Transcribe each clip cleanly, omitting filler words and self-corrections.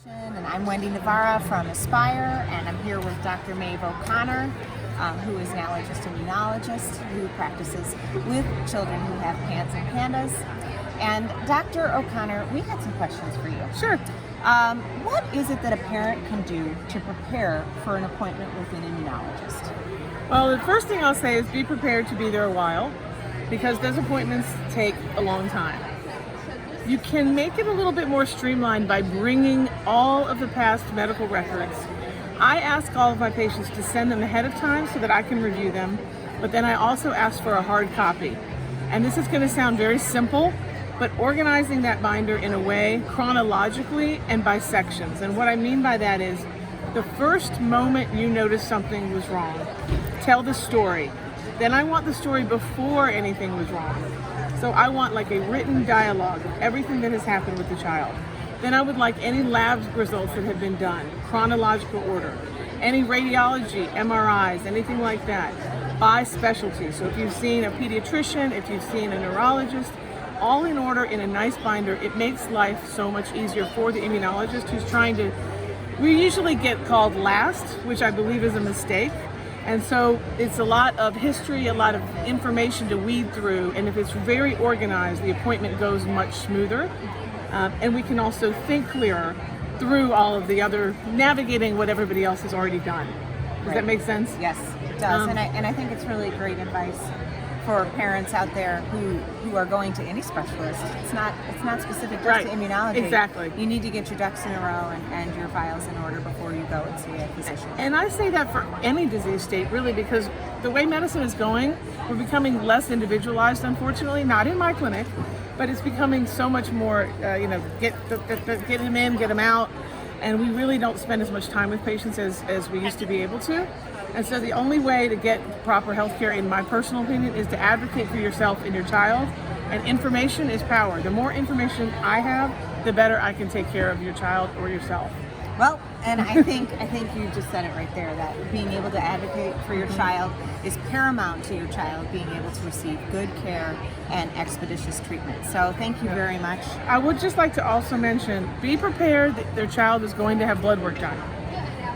And I'm Wendy Navarra from Aspire, and I'm here with Dr. Maeve O'Connor, who is an allergist immunologist who practices with children who have PANS and PANDAS. And Dr. O'Connor, we had some questions for you. Sure. What is it that a parent can do to prepare for an appointment with an immunologist? Well, the first thing I'll say is be prepared to be there a while, because those appointments take a long time. You can make it a little bit more streamlined by bringing all of the past medical records. I ask all of my patients to send them ahead of time so that I can review them, but then I also ask for a hard copy. And this is going to sound very simple, but organizing that binder in a way chronologically and by sections. And what I mean by that is the first moment you notice something was wrong, tell the story. Then I want the story before anything was wrong. So I want like a written dialogue of everything that has happened with the child. Then I would like any lab results that have been done, chronological order, any radiology, MRIs, anything like that, by specialty. So if you've seen a pediatrician, if you've seen a neurologist, all in order in a nice binder. It makes life so much easier for the immunologist who's trying to, we usually get called last, which I believe is a mistake. And so it's a lot of history, a lot of information to weed through, and if it's very organized, the appointment goes much smoother. And we can also think clearer through all of the other, navigating what everybody else has already done. Does that make sense? Yes, it does. And I think it's really great advice for parents out there who are going to any specialist. It's not specific just to immunology. Exactly. You need to get your ducks in a row and your files in order before you go and see a physician. And I say that for any disease state, really, because the way medicine is going, we're becoming less individualized, unfortunately, not in my clinic, but it's becoming so much more, get them in, get them out, and we really don't spend as much time with patients as we used to be able to. And so the only way to get proper health care, in my personal opinion, is to advocate for yourself and your child. And information is power. The more information I have, the better I can take care of your child or yourself. Well, and I think you just said it right there, that being able to advocate for your child is paramount to your child being able to receive good care and expeditious treatment. So thank you very much. I would just like to also mention, be prepared that their child is going to have blood work done.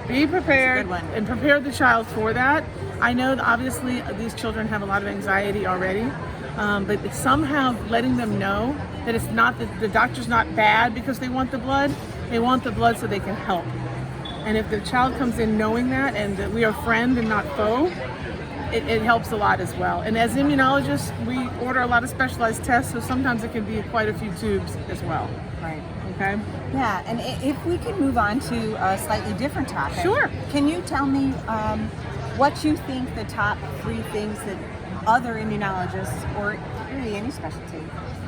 Be prepared and prepare the child for that. I know that obviously these children have a lot of anxiety already, but it's somehow letting them know that it's not that the doctor's not bad because they want the blood. They want the blood so they can help. And if the child comes in knowing that and that we are friend and not foe, it helps a lot as well. And as immunologists, we order a lot of specialized tests, so sometimes it can be quite a few tubes as well. Right. Okay? Yeah, and if we could move on to a slightly different topic. Sure. Can you tell me what you think the top 3 things that other immunologists, or really any specialty,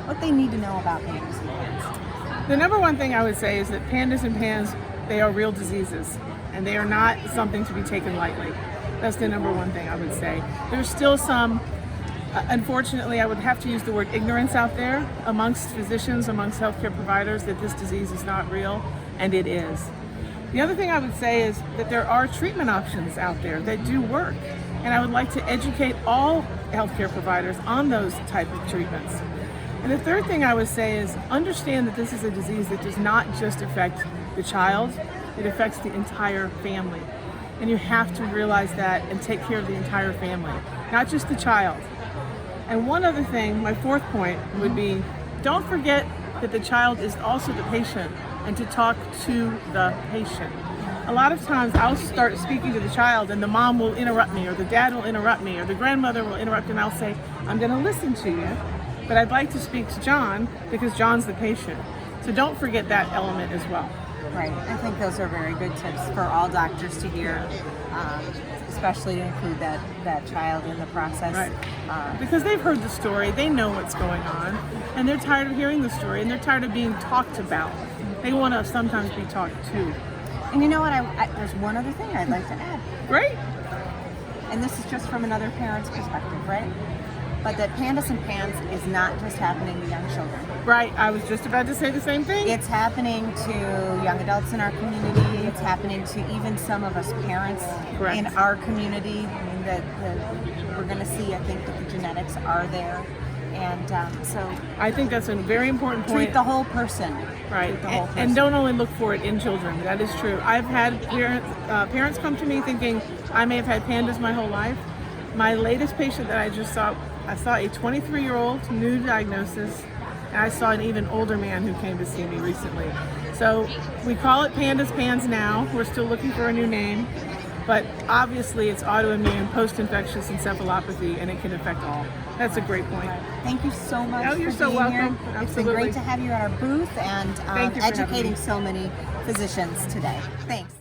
what they need to know about PANDAS and PANS? The number one thing I would say is that PANDAS and PANS, they are real diseases, and they are not something to be taken lightly. That's the number one thing I would say. There's still some, unfortunately, I would have to use the word ignorance out there amongst physicians, amongst healthcare providers, that this disease is not real, and it is. The other thing I would say is that there are treatment options out there that do work, and I would like to educate all healthcare providers on those type of treatments. And the third thing I would say is understand that this is a disease that does not just affect the child, it affects the entire family. And you have to realize that and take care of the entire family, not just the child. And one other thing, my fourth point would be, don't forget that the child is also the patient, and to talk to the patient. A lot of times I'll start speaking to the child and the mom will interrupt me, or the dad will interrupt me, or the grandmother will interrupt, and I'll say, I'm gonna listen to you, but I'd like to speak to John because John's the patient. So don't forget that element as well. Right. I think those are very good tips for all doctors to hear, especially to include that child in the process. Right. Because they've heard the story, they know what's going on, and they're tired of hearing the story, and they're tired of being talked about. They want to sometimes be talked to. And you know what? There's one other thing I'd like to add. Great. And this is just from another parent's perspective, right? But that PANDAS and PANS is not just happening to young children. Right, I was just about to say the same thing. It's happening to young adults in our community. It's happening to even some of us parents in our community. I mean, we're going to see, I think, that the genetics are there. And so I think that's a very important point. treat the whole person. Right, Treat the whole person. and don't only look for it in children. That is true. I've had parents come to me thinking I may have had pandas my whole life. My latest patient that I just saw, I saw a 23-year-old, new diagnosis, and I saw an even older man who came to see me recently. So we call it pandas pans now. We're still looking for a new name, but obviously it's autoimmune, post-infectious encephalopathy, and it can affect all. That's a great point. Thank you so much. Oh, you're for so being welcome. Here. It's been Absolutely. great to have you at our booth and Thank you for having educating me. so many physicians today. Thanks.